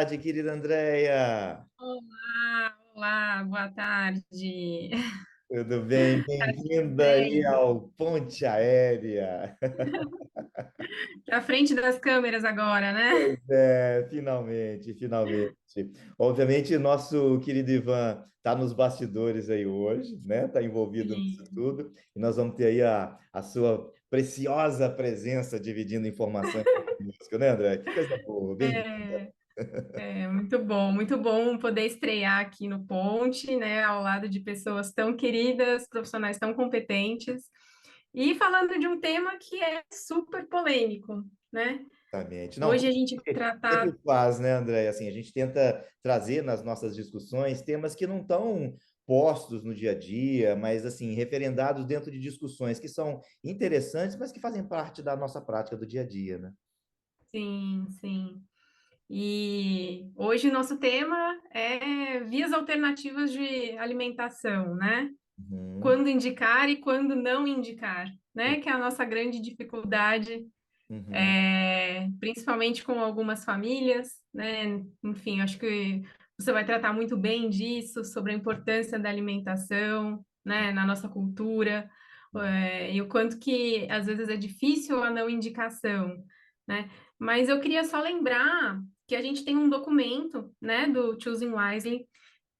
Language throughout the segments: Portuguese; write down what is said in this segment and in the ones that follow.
tarde, querida Andréia. Olá, olá, boa tarde. Tudo bem? Tá tudo Bem-vinda aí bem? ao Ponte Aérea. Pra frente das câmeras agora, né? É, finalmente, finalmente. Obviamente, nosso querido Ivan está nos bastidores aí hoje, né? Está envolvido nisso Sim. tudo. E nós vamos ter aí a sua preciosa presença dividindo informações conosco, né, André? Que coisa boa, bem-vinda. É, muito bom poder estrear aqui no Ponte, né, ao lado de pessoas tão queridas, profissionais tão competentes, e falando de um tema que é super polêmico, né? Exatamente. Não, Hoje a gente vai sempre tratar, faz, né, André? Assim, a gente tenta trazer nas nossas discussões temas que não estão postos no dia a dia, mas assim, referendados dentro de discussões que são interessantes, mas que fazem parte da nossa prática do dia a dia, né? sim, sim. E hoje nosso tema é vias alternativas de alimentação, né? Uhum, Quando indicar e quando não indicar, né? Que é a nossa grande dificuldade, uhum, principalmente com algumas famílias, né? Enfim, acho que você vai tratar muito bem disso, sobre a importância da alimentação, né? Na nossa cultura, e o quanto que às vezes é difícil a não indicação, né? Mas eu queria só lembrar que a gente tem um documento, né, do Choosing Wisely,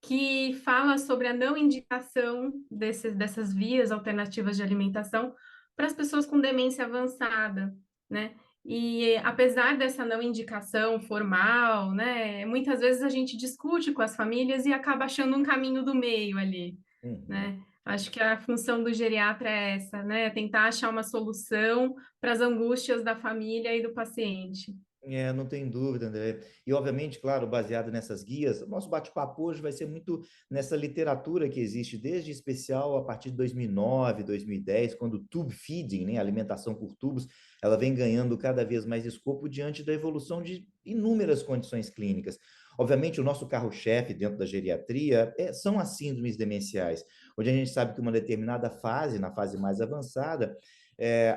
que fala sobre a não indicação dessas vias alternativas de alimentação para as pessoas com demência avançada, né? E apesar dessa não indicação formal, né, muitas vezes a gente discute com as famílias e acaba achando um caminho do meio ali, uhum. né? Acho que a função do geriatra é essa, né? Tentar achar uma solução para as angústias da família e do paciente. É, não tem dúvida, André. E, obviamente, claro, baseado nessas guias, o nosso bate-papo hoje vai ser muito nessa literatura que existe desde especial a partir de 2009, 2010, quando o tube feeding, né, a alimentação por tubos, ela vem ganhando cada vez mais escopo diante da evolução de inúmeras condições clínicas. Obviamente, o nosso carro-chefe dentro da geriatria são as síndromes demenciais, onde a gente sabe que uma determinada fase, na fase mais avançada,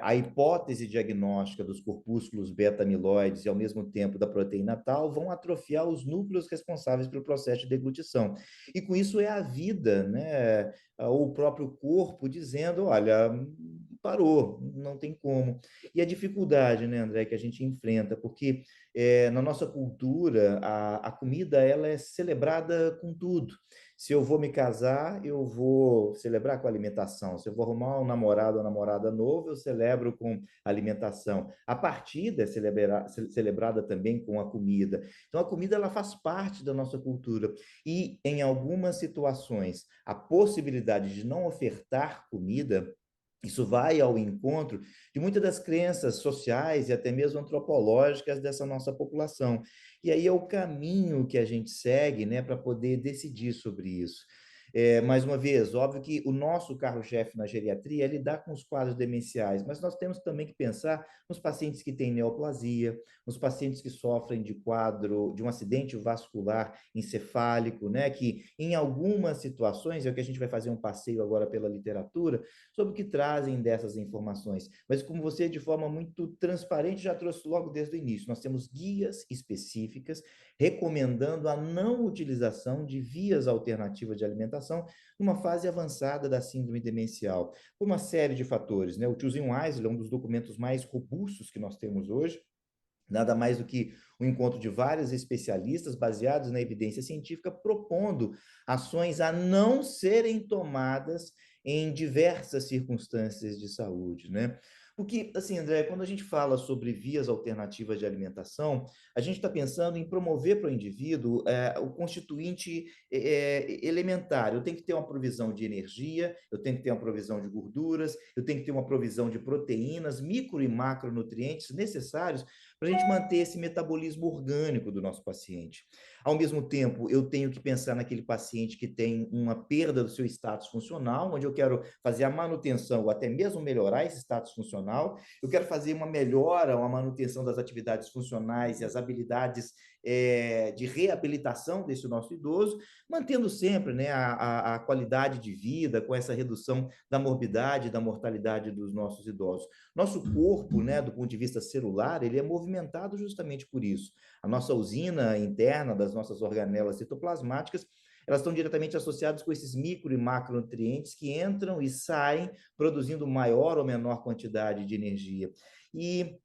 a hipótese diagnóstica dos corpúsculos beta-amiloides e, ao mesmo tempo, da proteína tal, vão atrofiar os núcleos responsáveis pelo processo de deglutição. E com isso é a vida, né? Ou o próprio corpo dizendo, olha, parou, não tem como. E a dificuldade, né, André, que a gente enfrenta, porque na nossa cultura a comida ela é celebrada com tudo. Se eu vou me casar, eu vou celebrar com alimentação. Se eu vou arrumar um namorado ou namorada novo, eu celebro com alimentação. A partida é celebrada também com a comida. Então, a comida ela faz parte da nossa cultura. E, em algumas situações, a possibilidade de não ofertar comida. Isso vai ao encontro de muitas das crenças sociais e até mesmo antropológicas dessa nossa população. E aí é o caminho que a gente segue, né, para poder decidir sobre isso. Mais uma vez, óbvio que o nosso carro-chefe na geriatria é lidar com os quadros demenciais, mas nós temos também que pensar nos pacientes que têm neoplasia, nos pacientes que sofrem de quadro, de um acidente vascular encefálico, né, que em algumas situações, é o que a gente vai fazer um passeio agora pela literatura, sobre o que trazem dessas informações. Mas como você, de forma muito transparente, já trouxe logo desde o início, nós temos guias específicas recomendando a não utilização de vias alternativas de alimentação numa fase avançada da síndrome demencial, por uma série de fatores, né? O Choosing Wisely é um dos documentos mais robustos que nós temos hoje, nada mais do que o encontro de vários especialistas baseados na evidência científica propondo ações a não serem tomadas em diversas circunstâncias de saúde, né? Porque, assim, André, quando a gente fala sobre vias alternativas de alimentação, a gente está pensando em promover para o indivíduo o constituinte elementar. Eu tenho que ter uma provisão de energia, eu tenho que ter uma provisão de gorduras, eu tenho que ter uma provisão de proteínas, micro e macronutrientes necessários para a gente manter esse metabolismo orgânico do nosso paciente. Ao mesmo tempo, eu tenho que pensar naquele paciente que tem uma perda do seu status funcional, onde eu quero fazer a manutenção ou até mesmo melhorar esse status funcional funcional, eu quero fazer uma melhora, uma manutenção das atividades funcionais e as habilidades de reabilitação desse nosso idoso, mantendo sempre, né, a qualidade de vida, com essa redução da morbidade, da mortalidade dos nossos idosos. Nosso corpo, né, do ponto de vista celular, ele é movimentado justamente por isso. A nossa usina interna das nossas organelas citoplasmáticas, elas estão diretamente associadas com esses micro e macronutrientes que entram e saem, produzindo maior ou menor quantidade de energia. E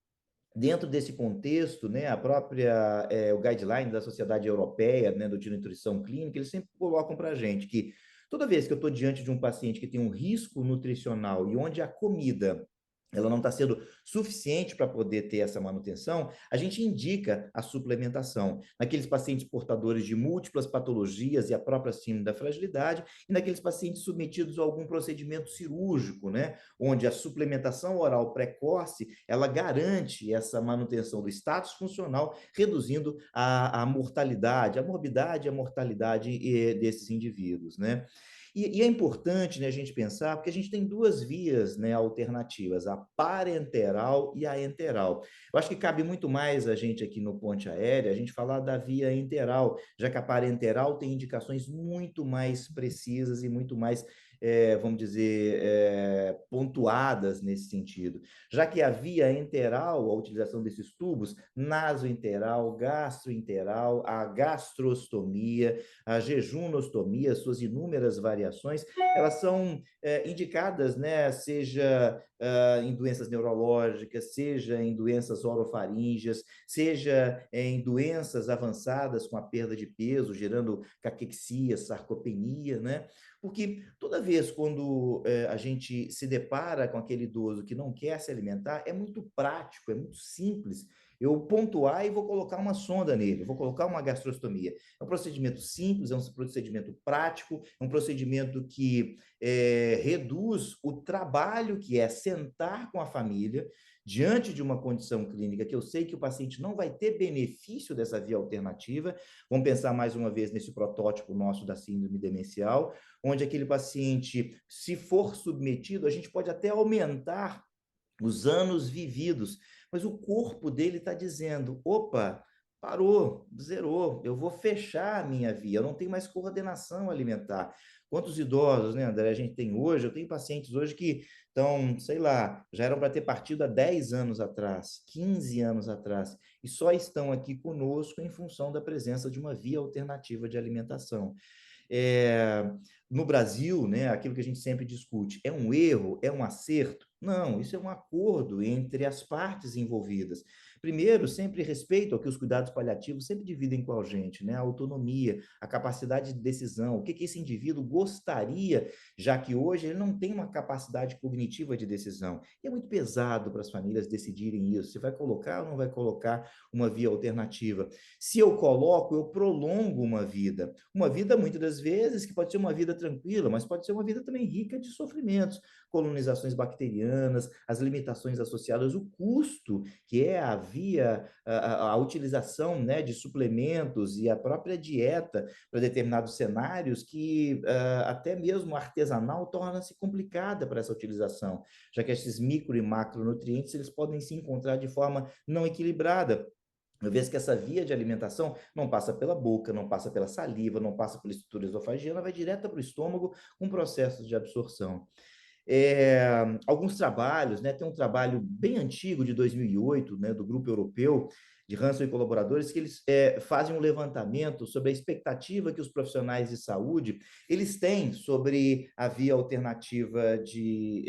dentro desse contexto, né, o guideline da Sociedade Europeia, né, de Nutrição Clínica, eles sempre colocam para a gente que toda vez que eu estou diante de um paciente que tem um risco nutricional e onde a comida ela não está sendo suficiente para poder ter essa manutenção, a gente indica a suplementação. Naqueles pacientes portadores de múltiplas patologias e a própria síndrome da fragilidade, e naqueles pacientes submetidos a algum procedimento cirúrgico, né, onde a suplementação oral precoce, ela garante essa manutenção do status funcional, reduzindo a mortalidade, a morbidade e a mortalidade desses indivíduos, né? E é importante, né, a gente pensar, porque a gente tem duas vias, né, alternativas, a parenteral e a enteral. Eu acho que cabe muito mais a gente aqui no Ponte Aérea, a gente falar da via enteral, já que a parenteral tem indicações muito mais precisas e muito mais, vamos dizer, pontuadas nesse sentido. Já que a via enteral, a utilização desses tubos, nasoenteral, gastroenteral, a gastrostomia, a jejunostomia, suas inúmeras variações, elas são indicadas, né, seja em doenças neurológicas, seja em doenças orofaríngeas, seja em doenças avançadas com a perda de peso, gerando caquexia, sarcopenia, né? Porque toda vez quando a gente se depara com aquele idoso que não quer se alimentar, é muito prático, é muito simples eu pontuar e vou colocar uma sonda nele, vou colocar uma gastrostomia. É um procedimento simples, é um procedimento prático, é um procedimento que reduz o trabalho que é sentar com a família diante de uma condição clínica que eu sei que o paciente não vai ter benefício dessa via alternativa. Vamos pensar mais uma vez nesse protótipo nosso da síndrome demencial, onde aquele paciente, se for submetido, a gente pode até aumentar os anos vividos, mas o corpo dele está dizendo: opa, parou, zerou, eu vou fechar a minha via, eu não tenho mais coordenação alimentar. Quantos idosos, né, André, a gente tem hoje? Eu tenho pacientes hoje que estão, sei lá, já eram para ter partido há 10 anos atrás, 15 anos atrás, e só estão aqui conosco em função da presença de uma via alternativa de alimentação. É, no Brasil, né, aquilo que a gente sempre discute, é um erro, é um acerto? Não, isso é um acordo entre as partes envolvidas. Primeiro, sempre respeito ao que os cuidados paliativos sempre dividem com a gente, né? A autonomia, a capacidade de decisão, o que esse indivíduo gostaria, já que hoje ele não tem uma capacidade cognitiva de decisão. E é muito pesado para as famílias decidirem isso, se vai colocar ou não vai colocar uma via alternativa. Se eu coloco, eu prolongo uma vida muitas das vezes que pode ser uma vida tranquila, mas pode ser uma vida também rica de sofrimentos, colonizações bacterianas, as limitações associadas, o custo que é a utilização, né, de suplementos e a própria dieta para determinados cenários que até mesmo artesanal torna-se complicada para essa utilização, já que esses micro e macronutrientes eles podem se encontrar de forma não equilibrada. Uma vez que essa via de alimentação não passa pela boca, não passa pela saliva, não passa pela estrutura esofagiana, vai direto para o estômago com processos de absorção. Alguns trabalhos, né, tem um trabalho bem antigo de 2008, né, do grupo europeu de Hansen e colaboradores, que eles fazem um levantamento sobre a expectativa que os profissionais de saúde eles têm sobre a via alternativa de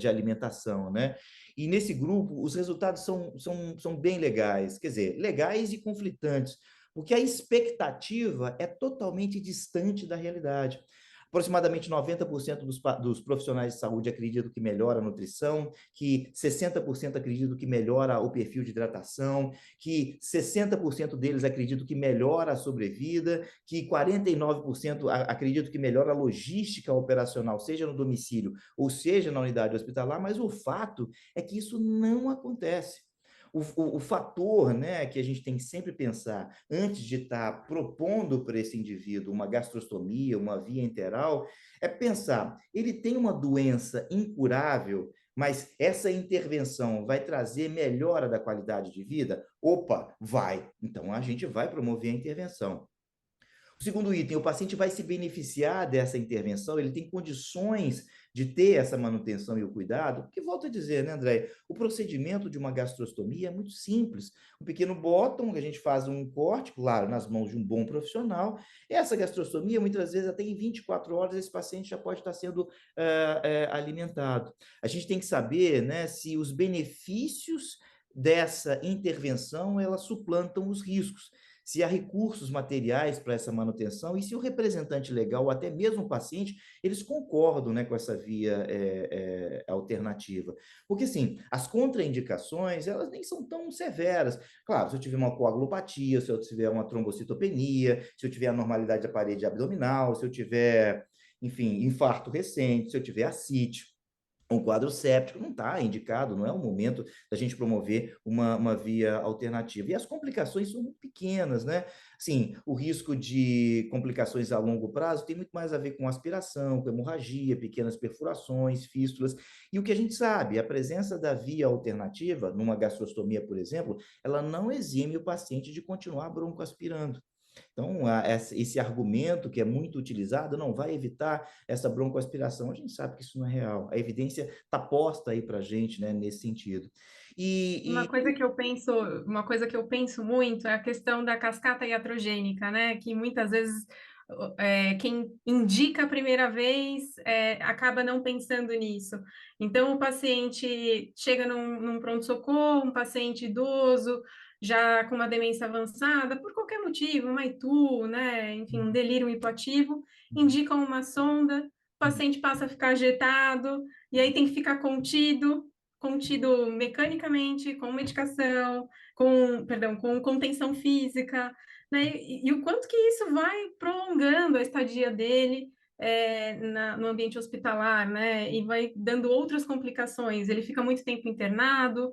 alimentação, né? E nesse grupo, os resultados são bem legais, quer dizer, legais e conflitantes, porque a expectativa é totalmente distante da realidade. Aproximadamente 90% dos profissionais de saúde acreditam que melhora a nutrição, que 60% acreditam que melhora o perfil de hidratação, que 60% deles acreditam que melhora a sobrevida, que 49% acreditam que melhora a logística operacional, seja no domicílio ou seja na unidade hospitalar, mas o fato é que isso não acontece. O fator, né, que a gente tem que sempre pensar antes de estar propondo para esse indivíduo uma gastrostomia, uma via enteral, é pensar, ele tem uma doença incurável, Mas essa intervenção vai trazer melhora da qualidade de vida? Opa, vai. Então a gente vai promover a intervenção. O segundo item, o paciente vai se beneficiar dessa intervenção, ele tem condições de ter essa manutenção e o cuidado, porque, volto a dizer, né, André, o procedimento de uma gastrostomia é muito simples. Um pequeno bottom, que a gente faz um corte, claro, nas mãos de um bom profissional. Essa gastrostomia, muitas vezes, até em 24 horas, esse paciente já pode estar sendo alimentado. A gente tem que saber, né, se os benefícios dessa intervenção, elas suplantam os riscos, se há recursos materiais para essa manutenção e se o representante legal ou até mesmo o paciente, eles concordam, né, com essa via alternativa. Porque, assim, as contraindicações, elas nem são tão severas. Claro, se eu tiver uma coagulopatia, se eu tiver uma trombocitopenia, se eu tiver a normalidade da parede abdominal, se eu tiver, enfim, infarto recente, se eu tiver ascite, um quadro séptico, não está indicado, não é o momento da gente promover uma via alternativa. E as complicações são muito pequenas, né? Sim, o risco de complicações a longo prazo tem muito mais a ver com aspiração, com hemorragia, pequenas perfurações, fístulas. E o que a gente sabe, a presença da via alternativa, numa gastrostomia, por exemplo, ela não exime o paciente de continuar broncoaspirando. Então, esse argumento que é muito utilizado não vai evitar essa broncoaspiração. A gente sabe que isso não é real. A evidência está posta aí para a gente, né, nesse sentido. Uma E, coisa que eu penso, uma coisa que eu penso muito é a questão da cascata iatrogênica, né? Que muitas vezes quem indica a primeira vez acaba não pensando nisso. Então, o paciente chega num pronto-socorro, um paciente idoso, já com uma demência avançada, por qualquer motivo, uma itu, né? Enfim, um delírio hipoativo, indicam uma sonda, o paciente passa a ficar agitado, e aí tem que ficar contido mecanicamente, com medicação, perdão, com contenção física, né? E o quanto que isso vai prolongando a estadia dele no ambiente hospitalar, né? E vai dando outras complicações. Ele fica muito tempo internado,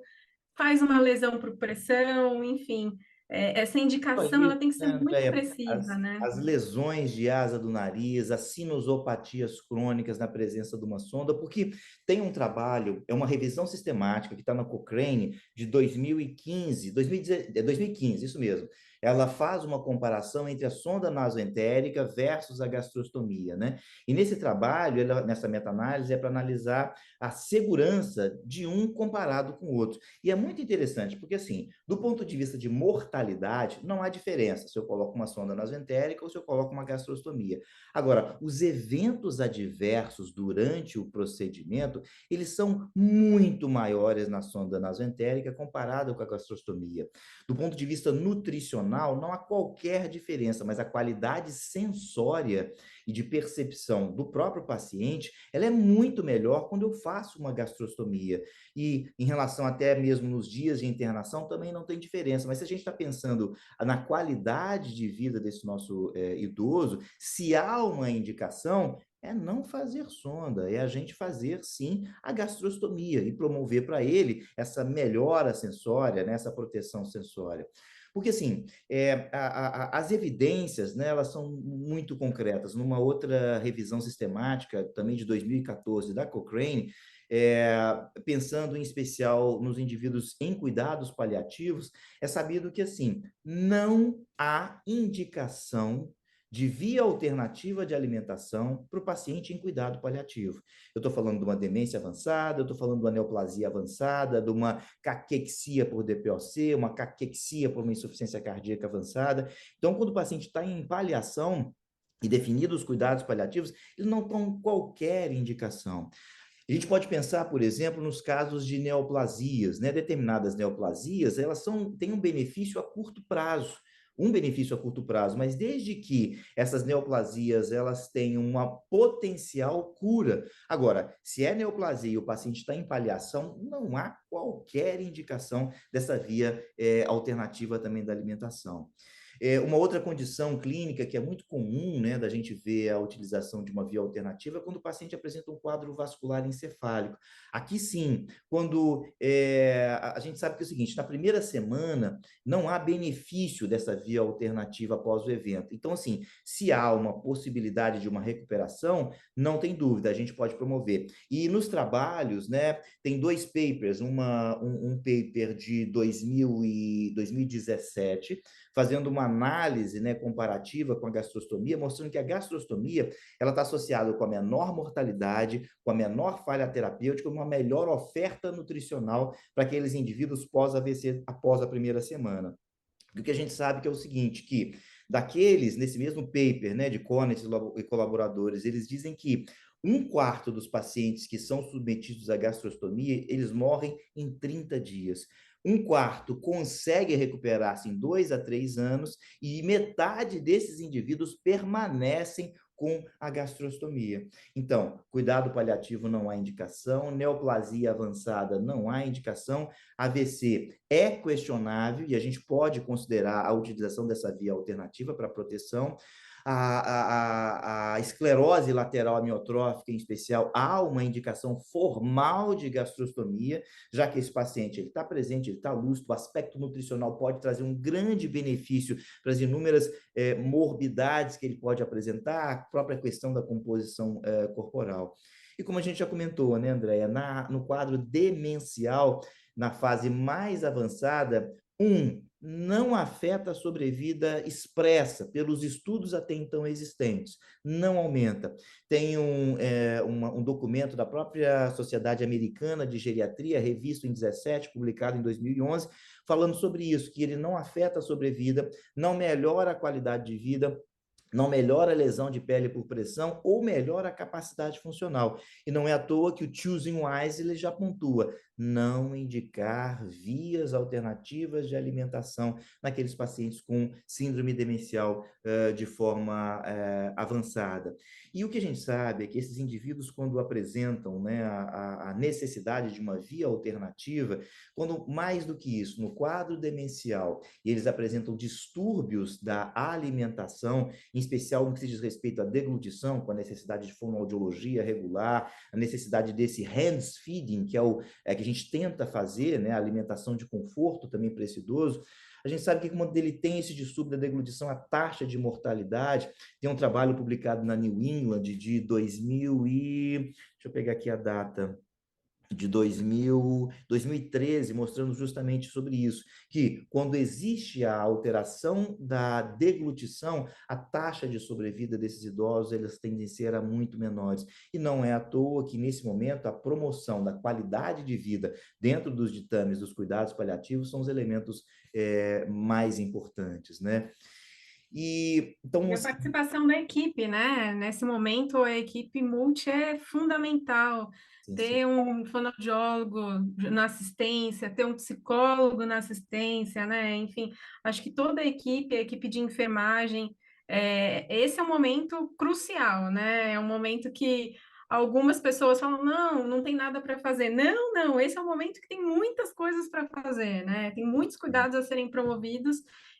faz uma lesão por pressão, enfim. Essa indicação ela isso, tem que né, ser muito Andréia? precisa, né? As lesões de asa do nariz, as sinusopatias crônicas na presença de uma sonda, porque tem um trabalho, é uma revisão sistemática que está na Cochrane de 2015, 2015, isso mesmo. Ela faz uma comparação entre a sonda nasoentérica versus a gastrostomia, né? E nesse trabalho, nessa meta-análise, é para analisar a segurança de um comparado com o outro. E é muito interessante, porque assim, do ponto de vista de mortalidade, não há diferença se eu coloco uma sonda nasoentérica ou se eu coloco uma gastrostomia. Agora, os eventos adversos durante o procedimento, eles são muito maiores na sonda nasoentérica comparado com a gastrostomia. Do ponto de vista nutricional, não há qualquer diferença, mas a qualidade sensória e de percepção do próprio paciente, ela é muito melhor quando eu faço uma gastrostomia. E em relação até mesmo nos dias de internação, também não tem diferença. Mas se a gente está pensando na qualidade de vida desse nosso idoso, se há uma indicação, é não fazer sonda, é a gente fazer sim a gastrostomia e promover para ele essa melhora sensória, né, essa proteção sensória. Porque, assim, as evidências, né, elas são muito concretas. Numa outra revisão sistemática, também de 2014, da Cochrane, pensando em especial nos indivíduos em cuidados paliativos, é sabido que, assim, não há indicação de via alternativa de alimentação para o paciente em cuidado paliativo. Eu estou falando de uma demência avançada, eu estou falando de uma neoplasia avançada, de uma caquexia por DPOC, uma caquexia por uma insuficiência cardíaca avançada. Então, quando o paciente está em paliação e definidos os cuidados paliativos, eles não estão qualquer indicação. A gente pode pensar, por exemplo, nos casos de neoplasias, né? Determinadas neoplasias, têm um benefício a curto prazo, mas desde que essas neoplasias elas tenham uma potencial cura. Agora, se é neoplasia e o paciente está em paliação, não há qualquer indicação dessa via alternativa também da alimentação. Uma outra condição clínica que é muito comum, né, da gente ver a utilização de uma via alternativa é quando o paciente apresenta um quadro vascular encefálico. Aqui sim, quando a gente sabe que é o seguinte, na primeira semana não há benefício dessa via alternativa após o evento. Então, assim, se há uma possibilidade de uma recuperação, não tem dúvida, a gente pode promover. E nos trabalhos, né, tem dois papers, um paper de 2017, fazendo uma análise, né, comparativa com a gastrostomia, mostrando que a gastrostomia ela está associada com a menor mortalidade, com a menor falha terapêutica, com uma melhor oferta nutricional para aqueles indivíduos pós-AVC após a primeira semana. O que a gente sabe que é o seguinte, que daqueles, nesse mesmo paper, né, de Connet e colaboradores, eles dizem que um quarto dos pacientes que são submetidos à gastrostomia, eles morrem em 30 dias. Um quarto consegue recuperar-se em 2 a 3 anos e metade desses indivíduos permanecem com a gastrostomia. Então, cuidado paliativo não há indicação, neoplasia avançada não há indicação, AVC é questionável e a gente pode considerar a utilização dessa via alternativa para proteção. A esclerose lateral amiotrófica, em especial, há uma indicação formal de gastrostomia, já que esse paciente está presente, ele está lúcido, o aspecto nutricional pode trazer um grande benefício para as inúmeras morbidades que ele pode apresentar, a própria questão da composição corporal. E como a gente já comentou, né, Andréia, no quadro demencial, na fase mais avançada, não afeta a sobrevida expressa pelos estudos até então existentes, não aumenta. Tem um documento da própria Sociedade Americana de Geriatria, revisto em 17, publicado em 2011, falando sobre isso, que ele não afeta a sobrevida, não melhora a qualidade de vida, não melhora a lesão de pele por pressão ou melhora a capacidade funcional. E não é à toa que o Choosing Wise ele já pontua não indicar vias alternativas de alimentação naqueles pacientes com síndrome demencial de forma avançada. E o que a gente sabe é que esses indivíduos, quando apresentam, né, a necessidade de uma via alternativa, quando mais do que isso, no quadro demencial, eles apresentam distúrbios da alimentação, em especial no que se diz respeito à deglutição, com a necessidade de fonoaudiologia regular, a necessidade desse hands feeding, que que a gente tenta fazer, né, a alimentação de conforto também para esse idoso. A gente sabe que quando ele tem esse distúrbio da deglutição, a taxa de mortalidade, tem um trabalho publicado na New England de 2000 e... Deixa eu pegar aqui a data de 2013, mostrando justamente sobre isso, que quando existe a alteração da deglutição, a taxa de sobrevida desses idosos, elas tendem a ser muito menores. E não é à toa que, nesse momento, a promoção da qualidade de vida dentro dos ditames dos cuidados paliativos são os elementos mais importantes, né? E a participação da equipe, né? Nesse momento, a equipe multi é fundamental. Sim, sim. Ter um fonoaudiólogo na assistência, ter um psicólogo na assistência, né? Enfim, acho que toda a equipe de enfermagem, esse é um momento crucial, né? É um momento que algumas pessoas falam, não, não tem nada para fazer. Não, não, esse é um momento que tem muitas coisas para fazer, né? Tem muitos cuidados a serem promovidos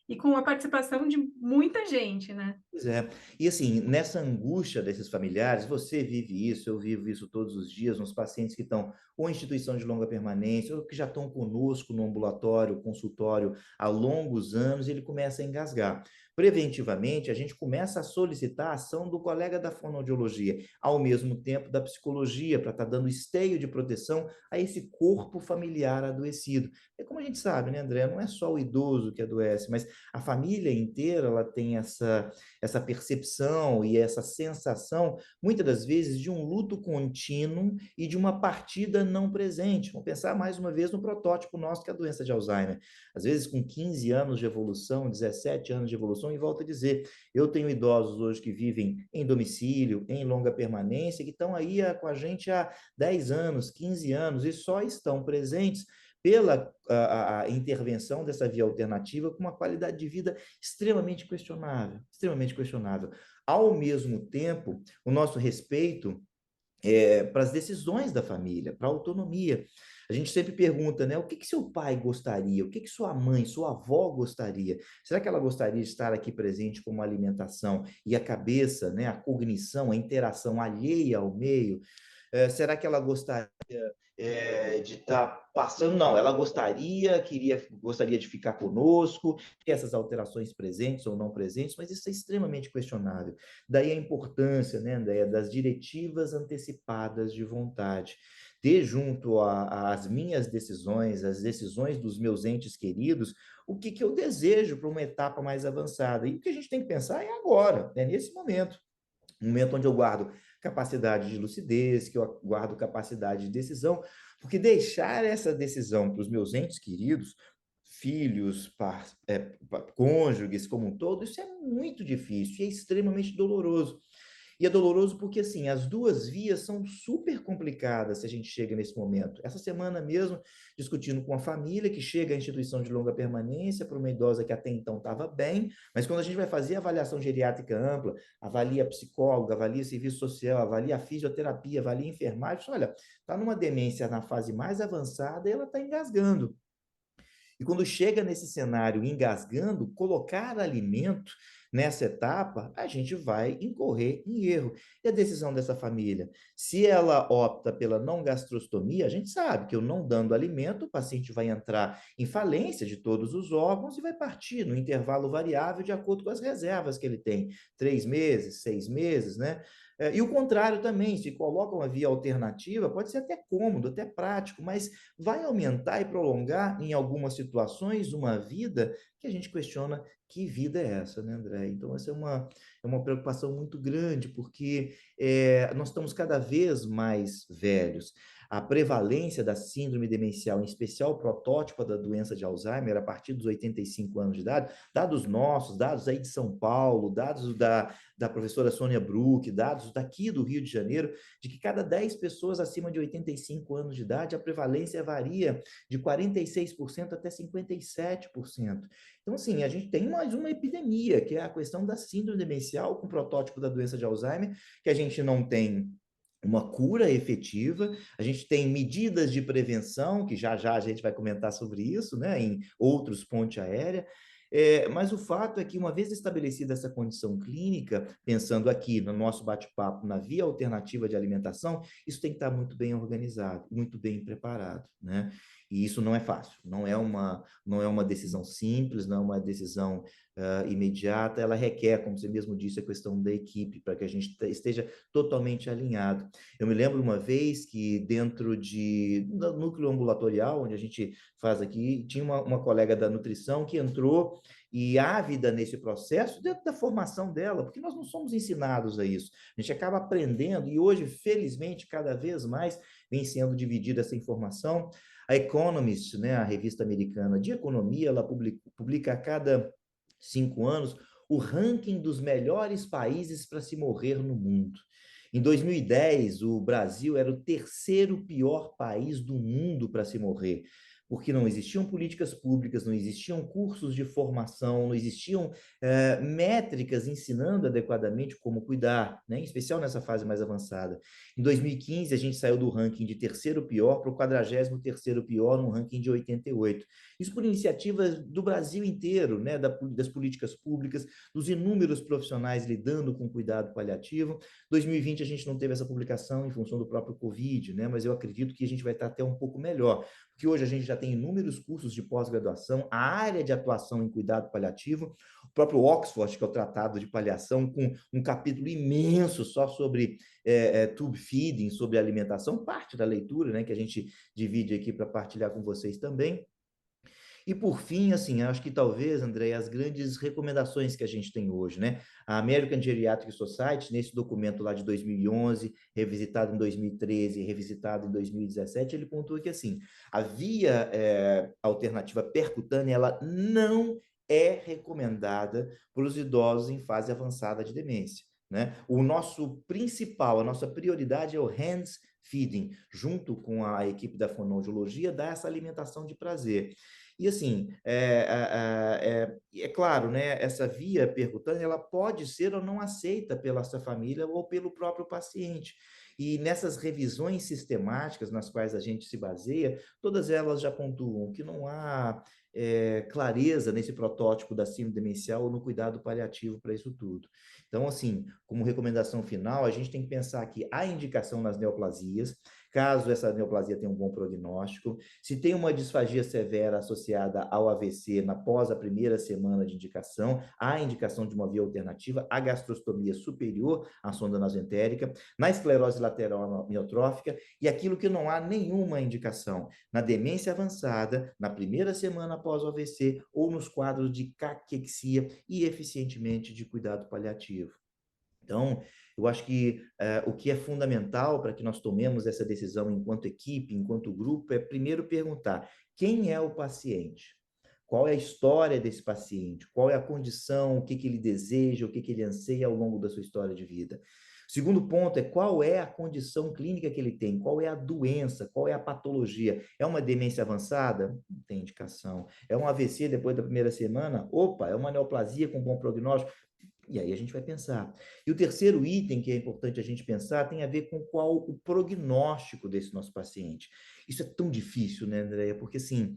e com a participação de muita gente, né? Pois é. E assim, nessa angústia desses familiares, você vive isso, eu vivo isso todos os dias, nos pacientes que estão ou em instituição de longa permanência, ou que já estão conosco no ambulatório, consultório há longos anos, e ele começa a engasgar. Preventivamente, a gente começa a solicitar a ação do colega da fonoaudiologia, ao mesmo tempo da psicologia, para estar dando esteio de proteção a esse corpo familiar adoecido. É como a gente sabe, né, André? Não é só o idoso que adoece, mas a família inteira ela tem essa percepção e essa sensação, muitas das vezes, de um luto contínuo e de uma partida não presente. Vamos pensar mais uma vez no protótipo nosso, que é a doença de Alzheimer. Às vezes, com 15 anos de evolução, 17 anos de evolução, e volto a dizer, eu tenho idosos hoje que vivem em domicílio, em longa permanência, que estão aí com a gente há 10 anos, 15 anos, e só estão presentes pela a intervenção dessa via alternativa com uma qualidade de vida extremamente questionável, extremamente questionável. Ao mesmo tempo, o nosso respeito para as decisões da família, para a autonomia. A gente sempre pergunta, né? O que que seu pai gostaria? O que que sua mãe, sua avó gostaria? Será que ela gostaria de estar aqui presente como alimentação e a cabeça, né? A cognição, a interação alheia ao meio? Será que ela gostaria de estar passando? Não, ela gostaria de ficar conosco, ter essas alterações presentes ou não presentes, mas isso é extremamente questionável. Daí a importância, né, Andréia, das diretivas antecipadas de vontade. Ter junto às minhas decisões, as decisões dos meus entes queridos, o que, que eu desejo para uma etapa mais avançada. E o que a gente tem que pensar é agora, é nesse momento. Um momento onde eu guardo capacidade de lucidez, que eu guardo capacidade de decisão, porque deixar essa decisão para os meus entes queridos, filhos, cônjuges como um todo, isso é muito difícil e é extremamente doloroso. E é doloroso porque, assim, as duas vias são super complicadas se a gente chega nesse momento. Essa semana mesmo, discutindo com a família que chega à instituição de longa permanência para uma idosa que até então estava bem, mas quando a gente vai fazer a avaliação geriátrica ampla, avalia psicóloga, avalia serviço social, avalia fisioterapia, avalia enfermagem, olha, está numa demência na fase mais avançada e ela está engasgando. E quando chega nesse cenário engasgando, colocar alimento nessa etapa, a gente vai incorrer em erro. E a decisão dessa família? Se ela opta pela não gastrostomia, a gente sabe que eu não dando alimento, o paciente vai entrar em falência de todos os órgãos e vai partir no intervalo variável de acordo com as reservas que ele tem. 3 meses, 6 meses, né? E o contrário também, se coloca uma via alternativa, pode ser até cômodo, até prático, mas vai aumentar e prolongar, em algumas situações, uma vida que a gente questiona que vida é essa, né, André? Então, essa é uma preocupação muito grande, porque nós estamos cada vez mais velhos. A prevalência da síndrome demencial, em especial o protótipo da doença de Alzheimer, a partir dos 85 anos de idade, dados nossos, dados aí de São Paulo, dados da professora Sônia Bruck, dados daqui do Rio de Janeiro, de que cada 10 pessoas acima de 85 anos de idade, a prevalência varia de 46% até 57%. Então, assim, a gente tem mais uma epidemia, que é a questão da síndrome demencial com protótipo da doença de Alzheimer, que a gente não tem uma cura efetiva, a gente tem medidas de prevenção, que já já a gente vai comentar sobre isso, né, em outros ponte aérea, mas o fato é que, uma vez estabelecida essa condição clínica, pensando aqui no nosso bate-papo na via alternativa de alimentação, isso tem que estar muito bem organizado, muito bem preparado, né? E isso não é fácil, não é uma decisão simples, não é uma decisão imediata, ela requer, como você mesmo disse, a questão da equipe, para que a gente esteja totalmente alinhado. Eu me lembro uma vez que do núcleo ambulatorial, onde a gente faz aqui, tinha uma colega da nutrição que entrou e ávida nesse processo dentro da formação dela, porque nós não somos ensinados a isso. A gente acaba aprendendo e hoje, felizmente, cada vez mais vem sendo dividida essa informação. A Economist, né, a revista americana de economia, ela publica a cada 5 anos o ranking dos melhores países para se morrer no mundo. Em 2010, o Brasil era o terceiro pior país do mundo para se morrer, porque não existiam políticas públicas, não existiam cursos de formação, não existiam métricas ensinando adequadamente como cuidar, né? Em especial nessa fase mais avançada. Em 2015, a gente saiu do ranking de terceiro pior para o 43º pior, num ranking de 88. Isso por iniciativas do Brasil inteiro, né? Das políticas públicas, dos inúmeros profissionais lidando com cuidado paliativo. 2020 a gente não teve essa publicação em função do próprio Covid, né? Mas eu acredito que a gente vai estar até um pouco melhor, porque hoje a gente já tem inúmeros cursos de pós-graduação, a área de atuação em cuidado paliativo, o próprio Oxford, que é o Tratado de Paliação, com um capítulo imenso só sobre tube feeding, sobre alimentação, parte da leitura, né, que a gente divide aqui para partilhar com vocês também. E por fim, assim, acho que talvez, André, as grandes recomendações que a gente tem hoje, né? A American Geriatric Society, nesse documento lá de 2011, revisitado em 2013, revisitado em 2017, ele pontua que, assim, a via alternativa percutânea, ela não é recomendada para os idosos em fase avançada de demência, né? O nosso principal, a nossa prioridade é o hands feeding, junto com a equipe da fonoaudiologia, dar essa alimentação de prazer. E assim, é claro, né, essa via percutânea, ela pode ser ou não aceita pela sua família ou pelo próprio paciente. E nessas revisões sistemáticas nas quais a gente se baseia, todas elas já pontuam que não há clareza nesse protótipo da síndrome demencial ou no cuidado paliativo para isso tudo. Então, assim, como recomendação final, a gente tem que pensar que há indicação nas neoplasias, caso essa neoplasia tenha um bom prognóstico, se tem uma disfagia severa associada ao AVC após a primeira semana de indicação, há indicação de uma via alternativa, a gastrostomia superior à sonda nasentérica, na esclerose lateral amiotrófica, e aquilo que não há nenhuma indicação, na demência avançada, na primeira semana após o AVC, ou nos quadros de caquexia e eficientemente de cuidado paliativo. Então, eu acho que o que é fundamental para que nós tomemos essa decisão enquanto equipe, enquanto grupo, é primeiro perguntar quem é o paciente, qual é a história desse paciente, qual é a condição, o que, que ele deseja, o que, que ele anseia ao longo da sua história de vida. Segundo ponto é qual é a condição clínica que ele tem, qual é a doença, qual é a patologia. É uma demência avançada? Não tem indicação. É um AVC depois da primeira semana? Opa, é uma neoplasia com bom prognóstico? E aí a gente vai pensar. E o terceiro item que é importante a gente pensar tem a ver com qual o prognóstico desse nosso paciente. Isso é tão difícil, né, Andréia? Porque, assim,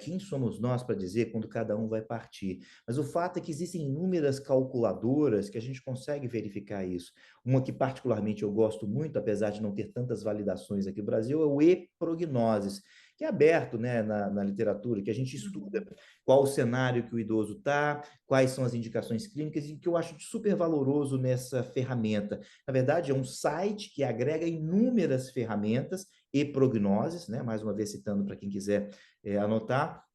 quem somos nós para dizer quando cada um vai partir? Mas o fato é que existem inúmeras calculadoras que a gente consegue verificar isso. Uma que particularmente eu gosto muito, apesar de não ter tantas validações aqui no Brasil, é o e-prognosis, que é aberto, né, na literatura, que a gente estuda qual o cenário que o idoso está, quais são as indicações clínicas, e que eu acho super valoroso nessa ferramenta. Na verdade, é um site que agrega inúmeras ferramentas e prognoses, né? Mais uma vez citando para quem quiser anotar,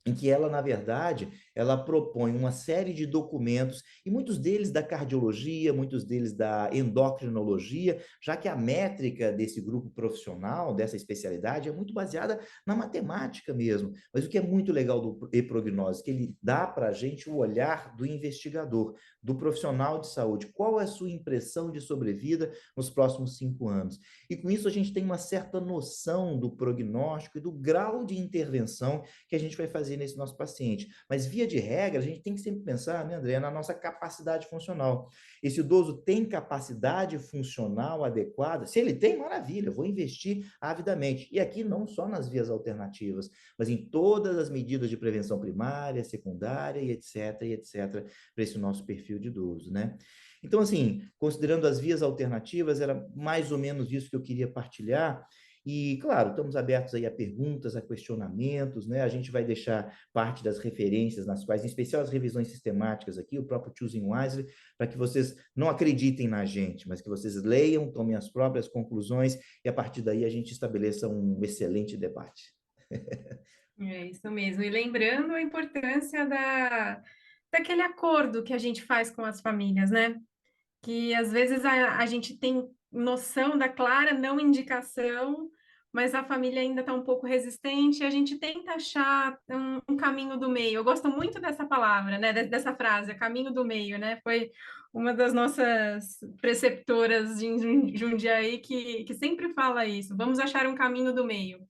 em que ela, na verdade, ela propõe uma série de documentos, e muitos deles da cardiologia, muitos deles da endocrinologia, já que a métrica desse grupo profissional, dessa especialidade, é muito baseada na matemática mesmo. Mas o que é muito legal do e-prognose, que ele dá para a gente o olhar do investigador, do profissional de saúde, qual é a sua impressão de sobrevida nos próximos 5 anos. E com isso a gente tem uma certa noção do prognóstico e do grau de intervenção que a gente vai fazer nesse nosso paciente. Mas, via de regra, a gente tem que sempre pensar, né, André, na nossa capacidade funcional. Esse idoso tem capacidade funcional adequada? Se ele tem, maravilha, eu vou investir avidamente. E aqui não só nas vias alternativas, mas em todas as medidas de prevenção primária, secundária e etc, para esse nosso perfil de idoso, né? Então, assim, considerando as vias alternativas, era mais ou menos isso que eu queria partilhar. E, claro, estamos abertos aí a perguntas, a questionamentos, né? A gente vai deixar parte das referências nas quais, em especial as revisões sistemáticas aqui, o próprio Choosing Wisely, para que vocês não acreditem na gente, mas que vocês leiam, tomem as próprias conclusões e, a partir daí, a gente estabeleça um excelente debate. É isso mesmo. E lembrando a importância daquele acordo que a gente faz com as famílias, né? Que às vezes a gente tem noção da clara não indicação, mas a família ainda está um pouco resistente, e a gente tenta achar um caminho do meio. Eu gosto muito dessa palavra, né? Dessa frase, caminho do meio, né? Foi uma das nossas preceptoras de Jundiaí que sempre fala isso. Vamos achar um caminho do meio,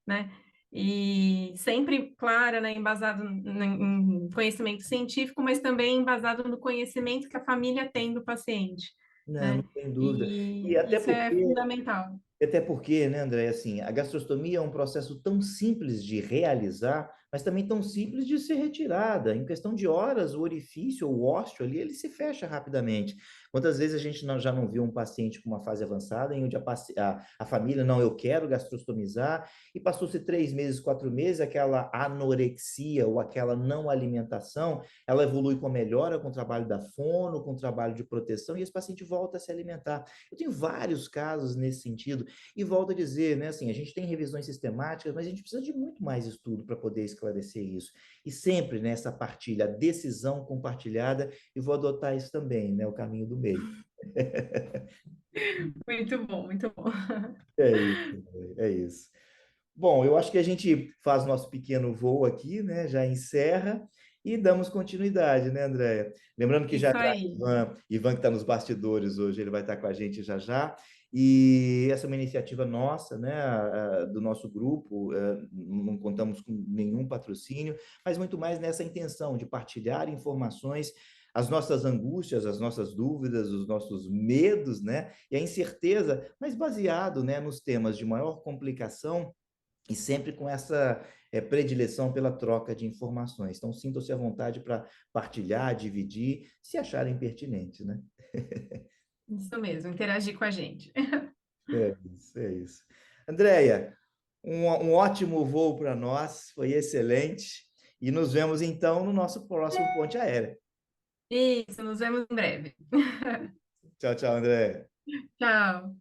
né? E sempre, claro, né, embasado em conhecimento científico, mas também embasado no conhecimento que a família tem do paciente, Não, né? não tem dúvida. E E até isso é porque fundamental. Até porque, né, André, assim, a gastrostomia é um processo tão simples de realizar, mas também tão simples de ser retirada. Em questão de horas, o orifício, o ósseo ali, ele se fecha rapidamente. Quantas vezes a gente já não viu um paciente com uma fase avançada em onde a família, não, eu quero gastrostomizar, e passou-se 3 meses, 4 meses, aquela anorexia ou aquela não alimentação, ela evolui com a melhora, com o trabalho da fono, com o trabalho de proteção, e esse paciente volta a se alimentar. Eu tenho vários casos nesse sentido. E volto a dizer, né, assim, a gente tem revisões sistemáticas, mas a gente precisa de muito mais estudo para poder esclarecer isso. E sempre nessa partilha, a decisão compartilhada, e vou adotar isso também, né, o caminho do meio. Muito bom, muito bom. É isso, é isso. Bom, eu acho que a gente faz nosso pequeno voo aqui, né, já encerra e damos continuidade, né, Andréia? Lembrando que já Isso já aí. Ivan que está nos bastidores hoje, ele vai estar com a gente já já. E essa é uma iniciativa nossa, né, do nosso grupo, não contamos com nenhum patrocínio, mas muito mais nessa intenção de partilhar informações as nossas angústias, as nossas dúvidas, os nossos medos, né? E a incerteza, mas baseado, né, nos temas de maior complicação e sempre com essa predileção pela troca de informações. Então, sintam-se à vontade para partilhar, dividir, se acharem pertinentes, né? Isso mesmo, interagir com a gente. É isso, é isso. Andréia, um ótimo voo para nós, foi excelente. E nos vemos então no nosso próximo Ponte Aérea. Isso, nos vemos em breve. Tchau, tchau, Andréia. Tchau.